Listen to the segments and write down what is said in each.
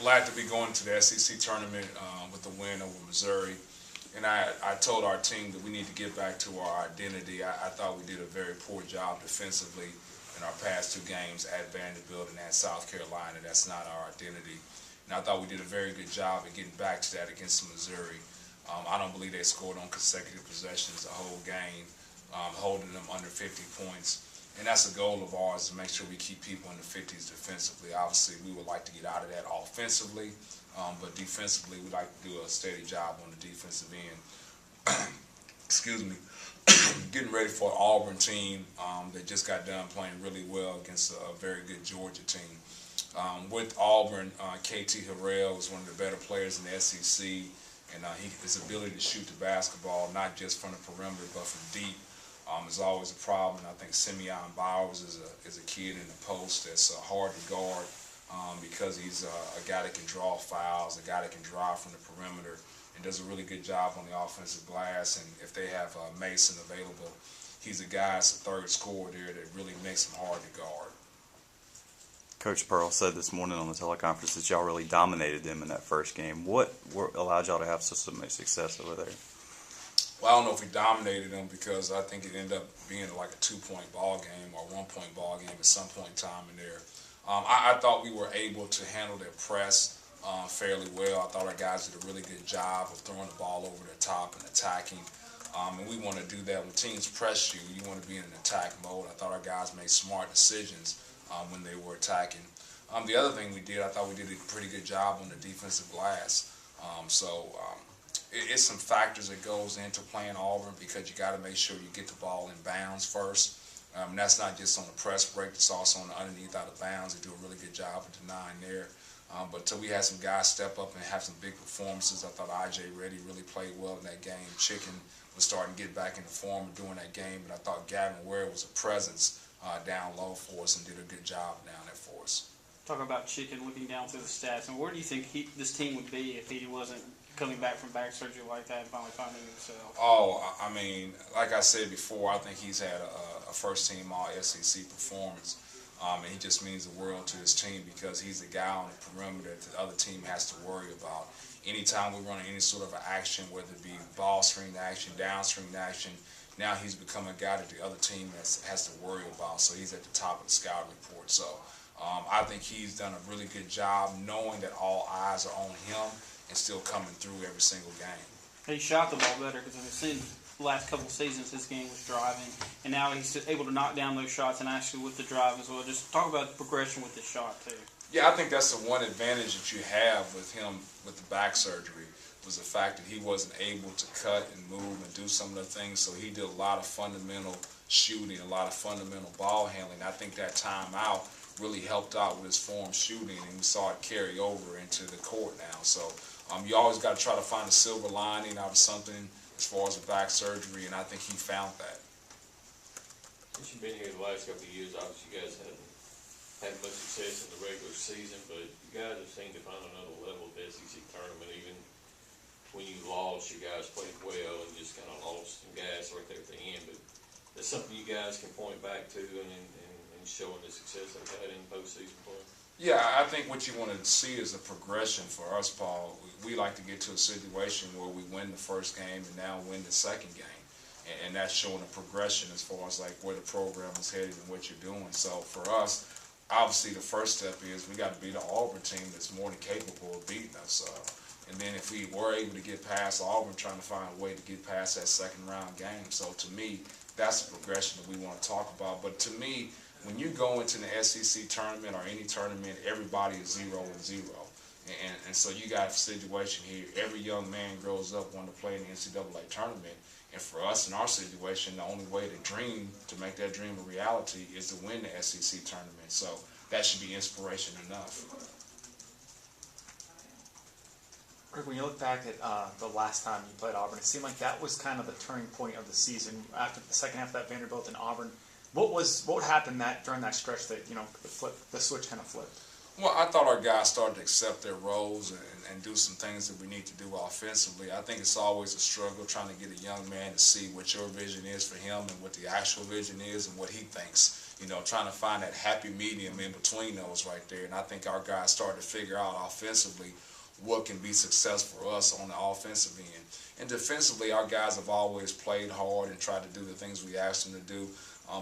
Glad to be going to the SEC tournament with the win over Missouri. And I told our team that we need to get back to our identity. I thought we did a very poor job defensively in our past two games at Vanderbilt and at South Carolina. That's not our identity. And I thought we did a very good job at getting back to that against Missouri. I don't believe they scored on consecutive possessions the whole game, holding them under 50 points. And that's a goal of ours, to make sure we keep people in the 50s defensively. Obviously, we would like to get out of that offensively, but defensively, we'd like to do a steady job on the defensive end. Excuse me. Getting ready for an Auburn team that just got done playing really well against a very good Georgia team. With Auburn, KT Harrell is one of the better players in the SEC, and his ability to shoot the basketball, not just from the perimeter, but from deep, is always a problem. And I think Simeon Bowers is a kid in the post that's hard to guard because he's a guy that can draw fouls, a guy that can drive from the perimeter, and does a really good job on the offensive glass. And if they have Mason available, he's a guy that's a third scorer there that really makes him hard to guard. Coach Pearl said this morning on the teleconference that y'all really dominated them in that first game. What allowed y'all to have such much success over there? Well, I don't know if we dominated them, because I think it ended up being like a 2-point ball game or 1-point ball game at some point in time in there. I thought we were able to handle their press fairly well. I thought our guys did a really good job of throwing the ball over the top and attacking. And we want to do that when teams press you. You want to be in an attack mode. I thought our guys made smart decisions when they were attacking. The other thing we did, I thought we did a pretty good job on the defensive glass. It's some factors that goes into playing Auburn, because you got to make sure you get the ball in bounds first. And that's not just on the press break, it's also on the underneath out of bounds. They do a really good job of denying there. But we had some guys step up and have some big performances. I thought I.J. Reddy really played well in that game. Chicken was starting to get back into form during that game, but I thought Gavin Ware was a presence down low for us and did a good job down there for us. Talking about Chicken, looking down through the stats, and where do you think this team would be if he wasn't coming back from back surgery like that and finally finding himself? Oh, I mean, like I said before, I think he's had a first-team All-SEC performance, and he just means the world to his team, because he's the guy on the perimeter that the other team has to worry about. Anytime we run any sort of an action, whether it be ball screen action, downstream action, now he's become a guy that the other team has to worry about, so he's at the top of the scout report. So I think he's done a really good job knowing that all eyes are on him and still coming through every single game. He shot the ball better, because I've seen the last couple of seasons his game was driving, and now he's able to knock down those shots and actually with the drive as well. Just talk about the progression with the shot too. Yeah, I think that's the one advantage that you have with him with the back surgery, was the fact that he wasn't able to cut and move and do some of the things, so he did a lot of fundamental shooting, a lot of fundamental ball handling. I think that timeout really helped out with his form shooting, and we saw it carry over into the court now. So you always got to try to find a silver lining out of something as far as the back surgery, and I think he found that. Since you've been here the last couple of years, obviously you guys haven't had much success in the regular season, but you guys have seemed to find another level of the SEC tournament. Even when you lost, you guys played well and just kind of lost some gas right there at the end. But that's something you guys can point back to and showing the success they've had in postseason play. Yeah, I think what you want to see is a progression for us, Paul. We like to get to a situation where we win the first game and now win the second game. And that's showing a progression as far as like where the program is headed and what you're doing. So for us, obviously the first step is we got to beat an Auburn team that's more than capable of beating us. And then if we were able to get past Auburn, trying to find a way to get past that second round game. So to me, that's the progression that we want to talk about. But to me, when you go into the SEC tournament or any tournament, everybody is 0-0. And so you got a situation here, every young man grows up wanting to play in the NCAA tournament. And for us in our situation, the only way to dream, to make that dream a reality, is to win the SEC tournament. So that should be inspiration enough. Rick, when you look back at the last time you played Auburn, it seemed like that was kind of the turning point of the season after the second half of that Vanderbilt and Auburn. What happened during that stretch that the switch kind of flipped? Well, I thought our guys started to accept their roles and do some things that we need to do offensively. I think it's always a struggle trying to get a young man to see what your vision is for him and what the actual vision is and what he thinks trying to find that happy medium in between those right there. And I think our guys started to figure out offensively what can be success for us on the offensive end. And defensively, our guys have always played hard and tried to do the things we asked them to do.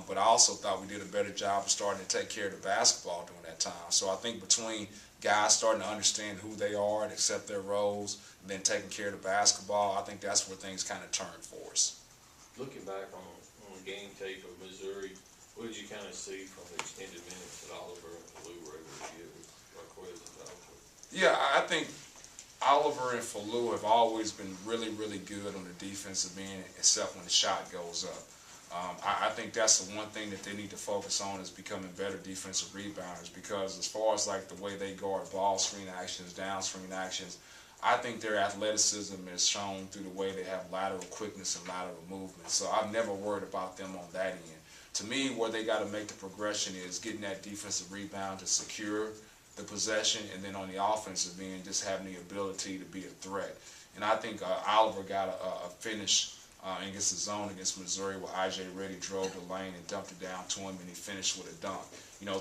But I also thought we did a better job of starting to take care of the basketball during that time. So I think between guys starting to understand who they are and accept their roles, and then taking care of the basketball, I think that's where things kind of turned for us. Looking back on the game tape of Missouri, what did you kind of see from the extended minutes that Oliver and Falou were able to give Marquez and Dalton? Yeah, I think Oliver and Falou have always been really, really good on the defensive end, except when the shot goes up. I think that's the one thing that they need to focus on is becoming better defensive rebounders, because as far as like the way they guard ball screen actions, down screen actions, I think their athleticism is shown through the way they have lateral quickness and lateral movement. So I've never worried about them on that end. To me, where they got to make the progression is getting that defensive rebound to secure the possession, and then on the offensive end, just having the ability to be a threat. And I think Oliver got a finish against the zone against Missouri where I.J. Reddy drove the lane and dumped it down to him, and he finished with a dunk.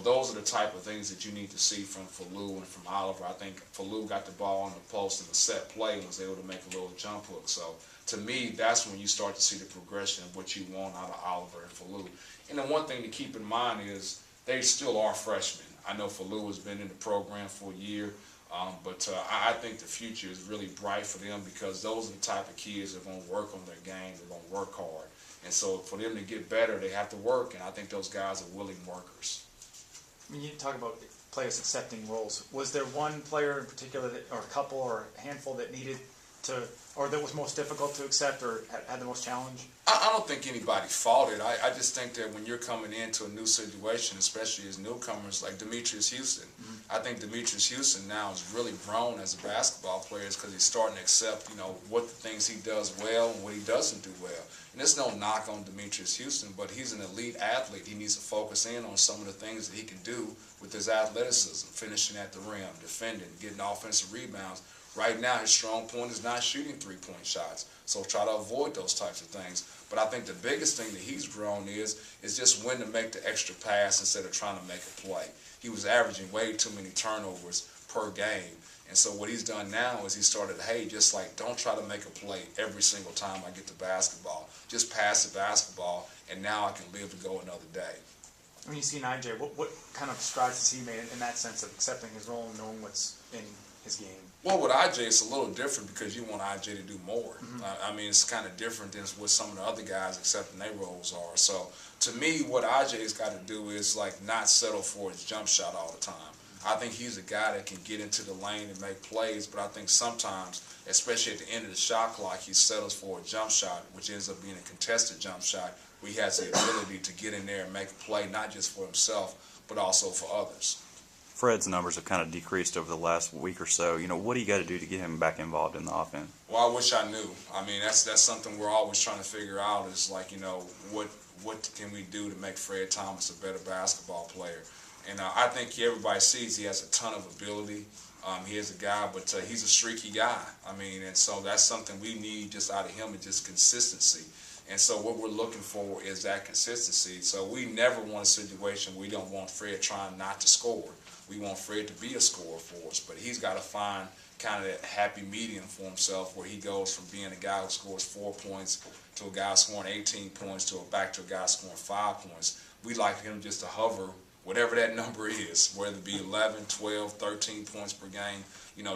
Those are the type of things that you need to see from Falou and from Oliver. I think Falou got the ball on the post in a set play and was able to make a little jump hook. So to me, that's when you start to see the progression of what you want out of Oliver and Falou. And the one thing to keep in mind is they still are freshmen. I know Falou has been in the program for a year, but I think the future is really bright for them, because those are the type of kids that are going to work on their game, they're going to work hard. And so for them to get better, they have to work, and I think those guys are willing workers. When you talk about players accepting roles, was there one player in particular, or a couple, or a handful that needed to, or that was most difficult to accept, or had the most challenge? I don't think anybody fought it. I just think that when you're coming into a new situation, especially as newcomers like Demetrius Houston, I think Demetrius Houston now has really grown as a basketball player because he's starting to accept, what the things he does well and what he doesn't do well. And there's no knock on Demetrius Houston, but he's an elite athlete. He needs to focus in on some of the things that he can do with his athleticism, finishing at the rim, defending, getting offensive rebounds. Right now, his strong point is not shooting three-point shots, so try to avoid those types of things. But I think the biggest thing that he's grown is just when to make the extra pass instead of trying to make a play. He was averaging way too many turnovers per game, and so what he's done now is he started, just like, don't try to make a play every single time I get the basketball. Just pass the basketball, and now I can live to go another day. When you see an IJ, what kind of strides has he made in that sense of accepting his role and knowing what's in his game? Well, with IJ, it's a little different because you want IJ to do more. It's kind of different than what some of the other guys accepting their roles are. So, to me, what IJ's got to do is, not settle for his jump shot all the time. I think he's a guy that can get into the lane and make plays, but I think sometimes, especially at the end of the shot clock, he settles for a jump shot, which ends up being a contested jump shot, where he has the ability to get in there and make a play, not just for himself, but also for others. Fred's numbers have kind of decreased over the last week or so. What do you got to do to get him back involved in the offense? Well, I wish I knew. That's something we're always trying to figure out is what can we do to make Fred Thomas a better basketball player? And I think everybody sees he has a ton of ability. He is a guy, but he's a streaky guy. And so that's something we need just out of him, is just consistency. And so what we're looking for is that consistency. So we never want a situation where we don't want Fred trying not to score. We want Fred to be a scorer for us, but he's got to find kind of that happy medium for himself where he goes from being a guy who scores 4 points to a guy scoring 18 points to back to a guy scoring 5 points. We like him just to hover whatever that number is, whether it be 11, 12, 13 points per game.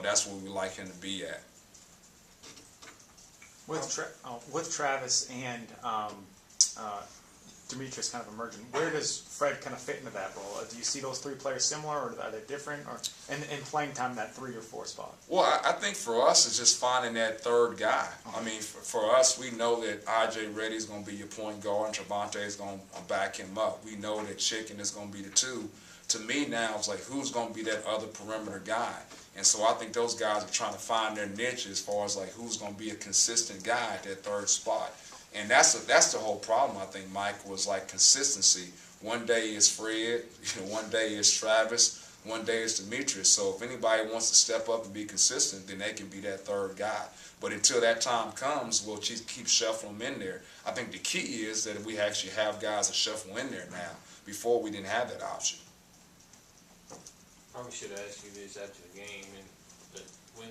That's where we like him to be at. With Travis and Demetrius kind of emerging, where does Fred kind of fit into that role? Do you see those three players similar, or are they different, or in playing time in that 3 or 4 spot? Well, I think for us it's just finding that third guy. For us, we know that I.J. Reddy is going to be your point guard, and Trevante is going to back him up. We know that Chicken is going to be the 2. To me now, it's like, who's going to be that other perimeter guy? And so I think those guys are trying to find their niche as far as who's going to be a consistent guy at that third spot. And that's the whole problem, I think, Mike, was consistency. One day is Fred, one day is Travis, one day is Demetrius. So if anybody wants to step up and be consistent, then they can be that third guy. But until that time comes, we'll keep shuffling them in there. I think the key is that we actually have guys to shuffle in there now. Before, we didn't have that option. Probably should have asked you this after the game, and but when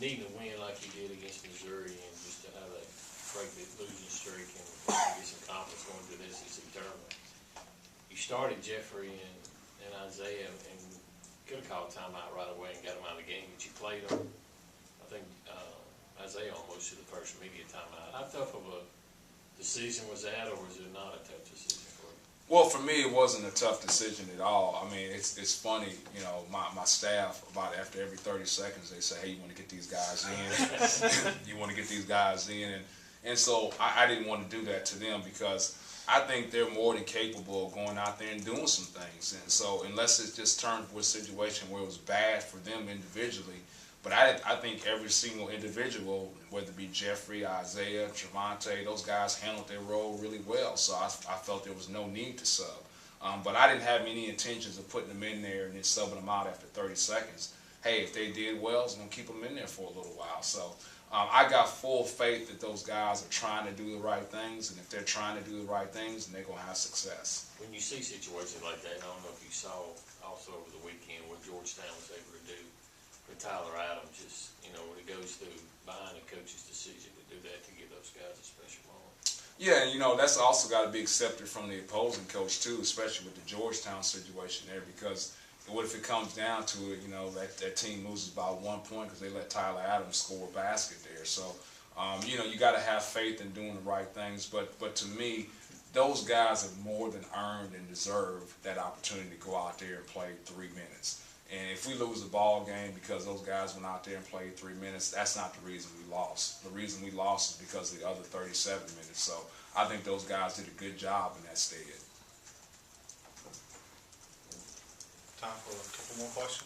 needing to win like you did against Missouri, and just to have that break the losing streak and get some confidence going to the SEC tournament. You started Jeffrey and Isaiah, and could have called timeout right away and got them out of the game, but you played them. I think Isaiah almost to the first immediate timeout. How tough of a decision was that, or was it not a tough decision for you? Well, for me, it wasn't a tough decision at all. I mean, it's funny, you know, my staff, about after every 30 seconds, they say, hey, you want to get these guys in? You want to get these guys in? And so I didn't want to do that to them, because I think they're more than capable of going out there and doing some things. And so unless it just turned to a situation where it was bad for them individually, but I think every single individual, whether it be Jeffrey, Isaiah, Trevante, those guys handled their role really well. So I felt there was no need to sub. But I didn't have any intentions of putting them in there and then subbing them out after 30 seconds. Hey, if they did well, I was going to keep them in there for a little while. So I got full faith that those guys are trying to do the right things, and if they're trying to do the right things, then they're going to have success. When you see situations like that, I don't know if you saw also over the weekend what Georgetown was able to do with Tyler Adams, just, you know, when it goes through behind a coach's decision to do that, to give those guys a special moment. Yeah, and you know, that's also got to be accepted from the opposing coach too, especially with the Georgetown situation there, because what if it comes down to it, you know, that team loses by 1 point because they let Tyler Adams score a basket there. So, you know, you got to have faith in doing the right things. But to me, those guys have more than earned and deserve that opportunity to go out there and play 3 minutes. And if we lose the ball game because those guys went out there and played 3 minutes, that's not the reason we lost. The reason we lost is because of the other 37 minutes. So I think those guys did a good job in that stead. Time for a couple more questions.